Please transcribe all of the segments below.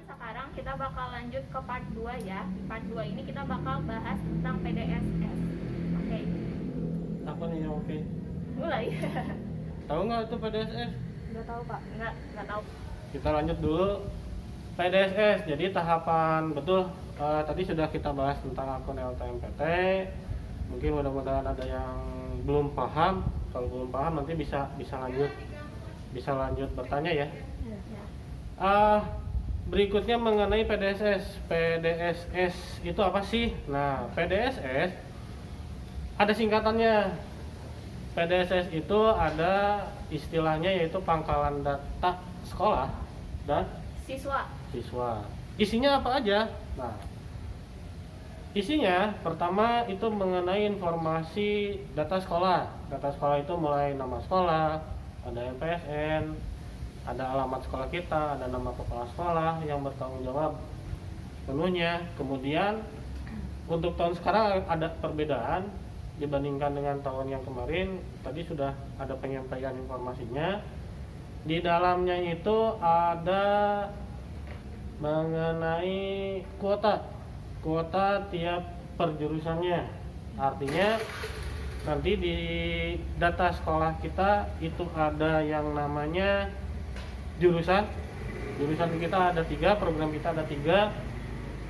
sekarang kita bakal lanjut ke part 2 ya. Part 2 ini kita bakal bahas tentang PDSS. Oke. Apa nih yang oke? Mulai. Tahu nggak itu PDSS? Nggak tahu Pak. Nggak tahu. Kita lanjut dulu. PDSS, jadi tahapan betul. Tadi sudah kita bahas tentang akun LTMPT. Mungkin mudah-mudahan ada yang belum paham. Kalau belum paham nanti bisa lanjut bertanya ya. Berikutnya mengenai PDSS. PDSS itu apa sih? Nah, PDSS ada singkatannya. PDSS itu ada istilahnya yaitu pangkalan data sekolah dan Siswa. Isinya apa aja? Nah, isinya pertama itu mengenai informasi data sekolah. Data sekolah itu mulai nama sekolah, ada MPSN, ada alamat sekolah kita, ada nama kepala sekolah yang bertanggung jawab penuhnya. Kemudian untuk tahun sekarang ada perbedaan dibandingkan dengan tahun yang kemarin. Tadi sudah ada penyampaian informasinya. Di dalamnya itu ada mengenai kuota tiap perjurusannya. Artinya nanti di data sekolah kita itu ada yang namanya jurusan kita ada 3, program kita ada 3,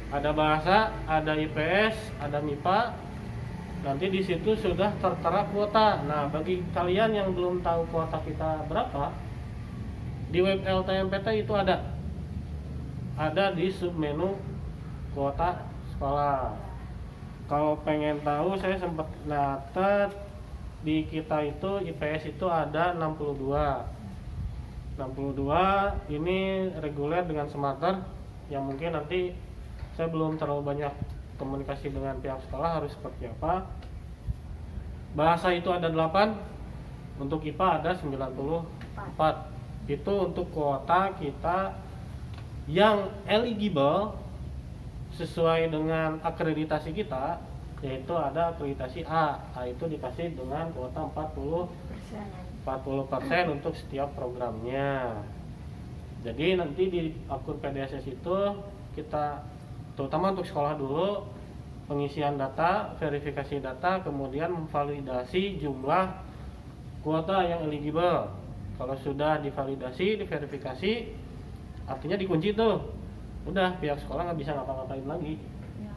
ada bahasa, ada IPS, ada MIPA. Nanti di situ sudah tertera kuota. Nah, bagi kalian yang belum tahu kuota kita berapa, di web LTMPT itu ada di submenu kuota sekolah. Kalau pengen tahu, saya sempat catat di kita itu IPS itu ada 62 ini reguler dengan smarter, yang mungkin nanti saya belum terlalu banyak komunikasi dengan pihak sekolah harus seperti apa. Bahasa itu ada 8, untuk IPA ada 94. Itu untuk kuota kita yang eligible sesuai dengan akreditasi kita, yaitu ada akreditasi A. A itu dikasih dengan kuota 40% untuk setiap programnya. Jadi nanti di akun PDSS itu kita terutama untuk sekolah dulu pengisian data, verifikasi data, kemudian memvalidasi jumlah kuota yang eligible. Kalau sudah divalidasi, diverifikasi, artinya dikunci tuh. Udah, pihak sekolah nggak bisa ngapa-ngapain lagi,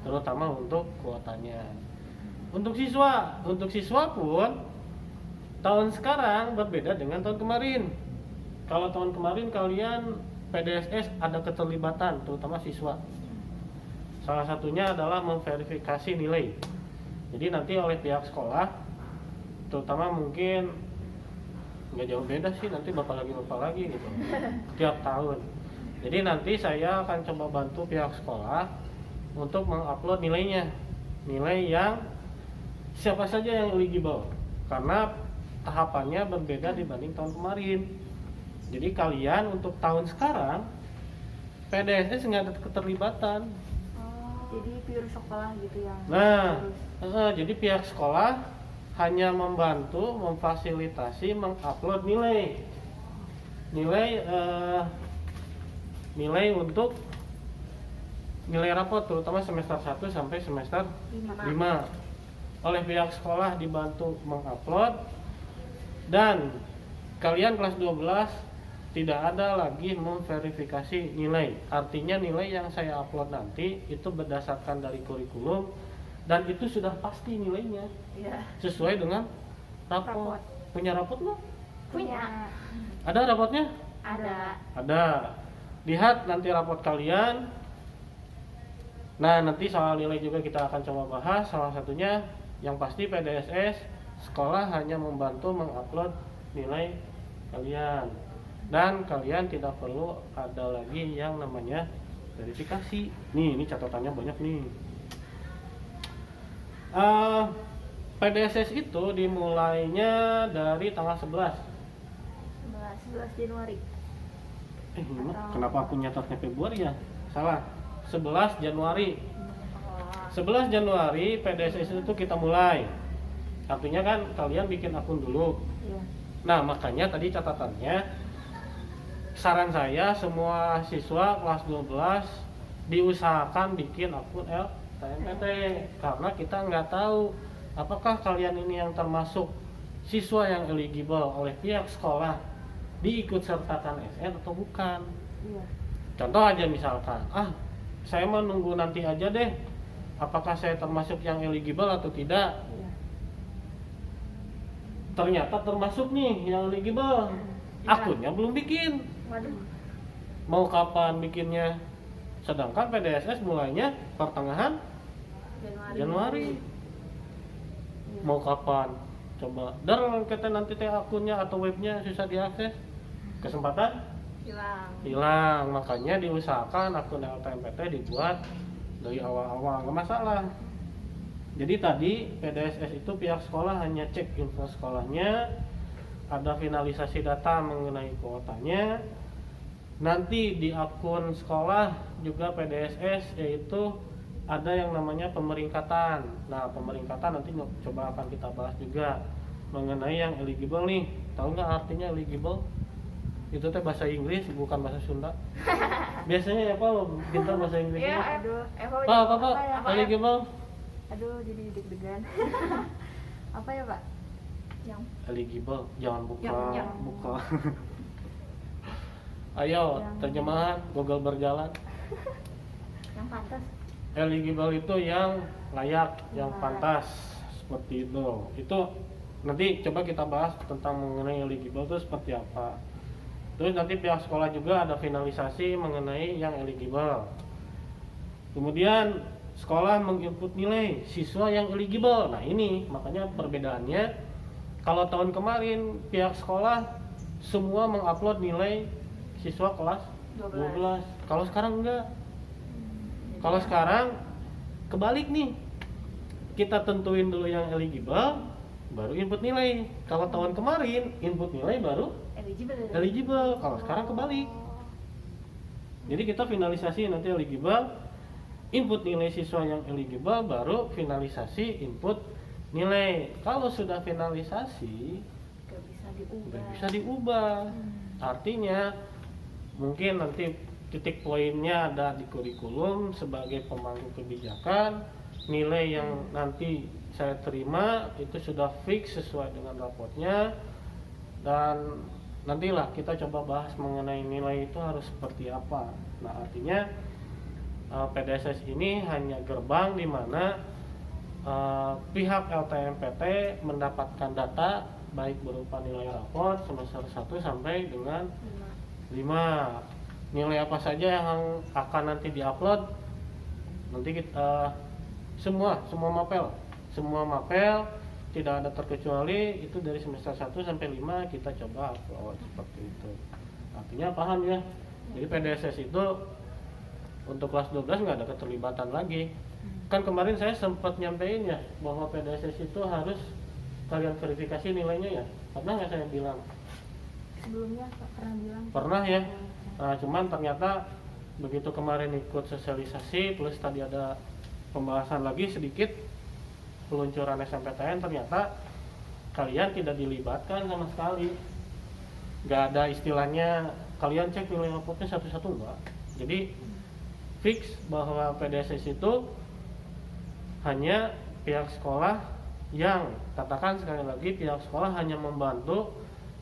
terutama untuk kuotanya. Untuk siswa pun tahun sekarang berbeda dengan tahun kemarin. Kalau tahun kemarin kalian PDSS ada keterlibatan, terutama siswa. Salah satunya adalah memverifikasi nilai. Jadi nanti oleh pihak sekolah, terutama mungkin nggak jauh beda sih, nanti bapak lagi gitu tiap tahun. Jadi nanti saya akan coba bantu pihak sekolah untuk mengupload nilainya, nilai yang siapa saja yang eligible, karena tahapannya berbeda dibanding tahun kemarin. Jadi kalian untuk tahun sekarang PDSS nggak ada keterlibatan. Jadi pure sekolah gitu ya. Nah, jadi pihak sekolah hanya membantu, memfasilitasi, mengupload nilai untuk nilai rapot, terutama semester 1 sampai semester 5. Oleh pihak sekolah dibantu mengupload, dan kalian kelas 12 tidak ada lagi memverifikasi nilai. Artinya nilai yang saya upload nanti itu berdasarkan dari kurikulum, dan itu sudah pasti nilainya sesuai dengan rapot. Punya rapot nggak? Punya. Ada rapotnya? Ada. Lihat nanti rapot kalian. Nah, nanti soal nilai juga kita akan coba bahas. Salah satunya yang pasti PDSS sekolah hanya membantu mengupload nilai kalian, dan kalian tidak perlu ada lagi yang namanya verifikasi. Nih, ini catatannya banyak nih. PDSS itu dimulainya dari tanggal 11 Januari. Kenapa aku nyatatnya Februari ya? Salah. 11 Januari. 11 Januari PDSS itu kita mulai. Artinya kan kalian bikin akun dulu. Nah, makanya tadi catatannya saran saya semua siswa kelas 12 diusahakan bikin akun LTMPT karena kita nggak tahu apakah kalian ini yang termasuk siswa yang eligible oleh pihak sekolah diikut sertakan SN atau bukan. Iya. Contoh aja misalkan, saya mau nunggu nanti aja deh, apakah saya termasuk yang eligible atau tidak. Iya. Ternyata termasuk nih yang eligible, akunnya belum bikin. Waduh. Mau kapan bikinnya? Sedangkan PDSS mulainya pertengahan Januari. Mau kapan? Coba kita nanti teh akunnya atau webnya susah diakses, kesempatan hilang. Makanya diusahakan akun LTMPT dibuat dari awal-awal, nggak masalah. Jadi tadi PDSS itu pihak sekolah hanya cek info sekolahnya, ada finalisasi data mengenai kuotanya. Nanti di akun sekolah juga PDSS yaitu ada yang namanya pemeringkatan. Nah, pemeringkatan nanti coba akan kita bahas juga mengenai yang eligible nih. Tahu nggak artinya eligible? Itu teh bahasa Inggris bukan bahasa Sunda. Biasanya ya Pak, pintar bahasa Inggrisnya. Aduh. Pak, eligible? Aduh, jadi deg-degan. Apa ya, Pak? Yang Eligible, jangan buka. Yang. Buka. Ayo, terjemahan Google berjalan. yang pantas. Eligible itu yang layak, yang pantas, seperti itu. Itu nanti coba kita bahas tentang mengenai eligible itu seperti apa. Terus nanti pihak sekolah juga ada finalisasi mengenai yang eligible. Kemudian sekolah menginput nilai siswa yang eligible. Nah ini makanya perbedaannya. Kalau tahun kemarin pihak sekolah semua mengupload nilai siswa kelas 12. Kalau sekarang enggak. Kalau sekarang kebalik nih, kita tentuin dulu yang eligible, baru input nilai. Kalau tahun kemarin input nilai baru eligible. Kalau sekarang kebalik. Jadi kita finalisasi nanti eligible, input nilai siswa yang eligible, baru finalisasi input nilai. Kalau sudah finalisasi, nggak bisa diubah. Artinya mungkin nanti titik poinnya ada di kurikulum sebagai pemangku kebijakan, nilai yang nanti saya terima itu sudah fix sesuai dengan rapotnya, dan nantilah kita coba bahas mengenai nilai itu harus seperti apa. Nah artinya PDSS ini hanya gerbang di mana pihak LTMPT mendapatkan data baik berupa nilai raport semester 1 sampai dengan 5. Nilai apa saja yang akan nanti diupload, nanti kita semua mapel tidak ada terkecuali itu dari semester 1 sampai 5 kita coba upload seperti itu. Artinya paham ya? Jadi PDSS itu untuk kelas 12 nggak ada keterlibatan lagi. Kan kemarin saya sempat nyampein ya bahwa PDSS itu harus kalian verifikasi nilainya ya. Pernah nggak saya bilang? Sebelumnya pernah bilang. Pernah ya. Nah, cuman ternyata begitu kemarin ikut sosialisasi plus tadi ada pembahasan lagi sedikit peluncuran SNMPTN, ternyata kalian tidak dilibatkan sama sekali. Nggak ada istilahnya kalian cek nilai rapotnya satu-satu, enggak. Jadi fix bahwa PDSS itu hanya pihak sekolah yang, katakan sekali lagi, pihak sekolah hanya membantu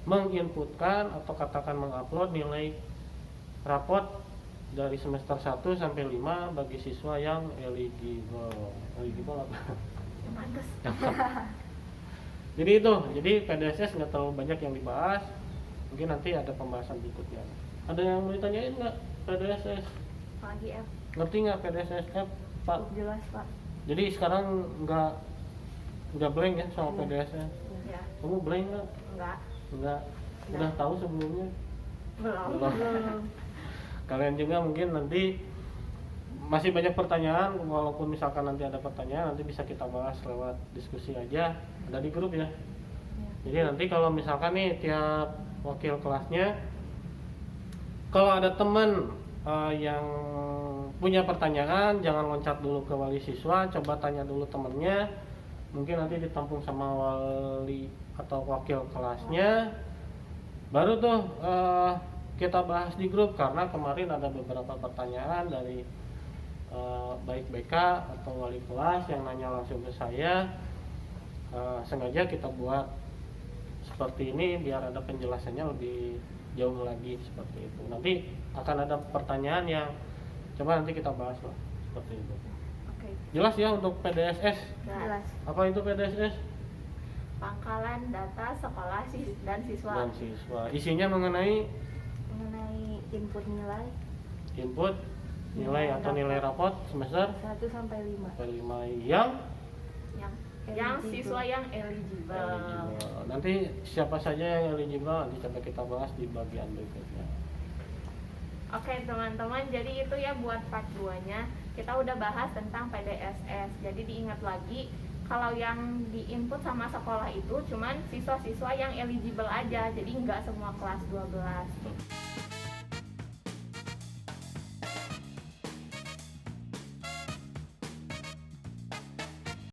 menginputkan atau katakan mengupload nilai raport dari semester 1 sampai 5 bagi siswa yang eligible. Eligible apa? Yang pantas. Jadi PDSS nggak terlalu banyak yang dibahas. Mungkin nanti ada pembahasan berikutnya. Ada yang mau ditanyain nggak PDSS? Apalagi F. Ngerti nggak PDSS F, Pak? Jelas, Pak. Jadi sekarang nggak blank ya soal PDSS? Ya. Kamu blank nggak? Enggak. Udah tahu sebelumnya? Belum. Kalian juga mungkin nanti masih banyak pertanyaan, walaupun misalkan nanti ada pertanyaan nanti bisa kita bahas lewat diskusi aja, ada di grup ya. Jadi nanti kalau misalkan nih tiap wakil kelasnya, kalau ada teman yang punya pertanyaan, jangan loncat dulu ke wali siswa, coba tanya dulu temennya, mungkin nanti ditampung sama wali atau wakil kelasnya, baru tuh kita bahas di grup karena kemarin ada beberapa pertanyaan dari baik BK atau wali kelas yang nanya langsung ke saya. Sengaja kita buat seperti ini biar ada penjelasannya lebih jauh lagi seperti itu. Nanti akan ada pertanyaan yang coba nanti kita bahas lah seperti itu. Oke. Jelas ya untuk PDSS. Jelas. Apa itu PDSS? Pangkalan data sekolah dan siswa. Dan siswa. Isinya mengenai Mengenai input nilai input nilai atau nilai rapot semester 1 sampai 5. 5 yang yang siswa yang eligible. eligible. Nanti siapa saja yang eligible nanti coba kita bahas di bagian berikutnya. Oke teman-teman, jadi itu ya buat part 2-nya. Kita udah bahas tentang PDSS. Jadi diingat lagi, kalau yang diinput sama sekolah itu cuman siswa-siswa yang eligible aja. Jadi nggak semua kelas 12.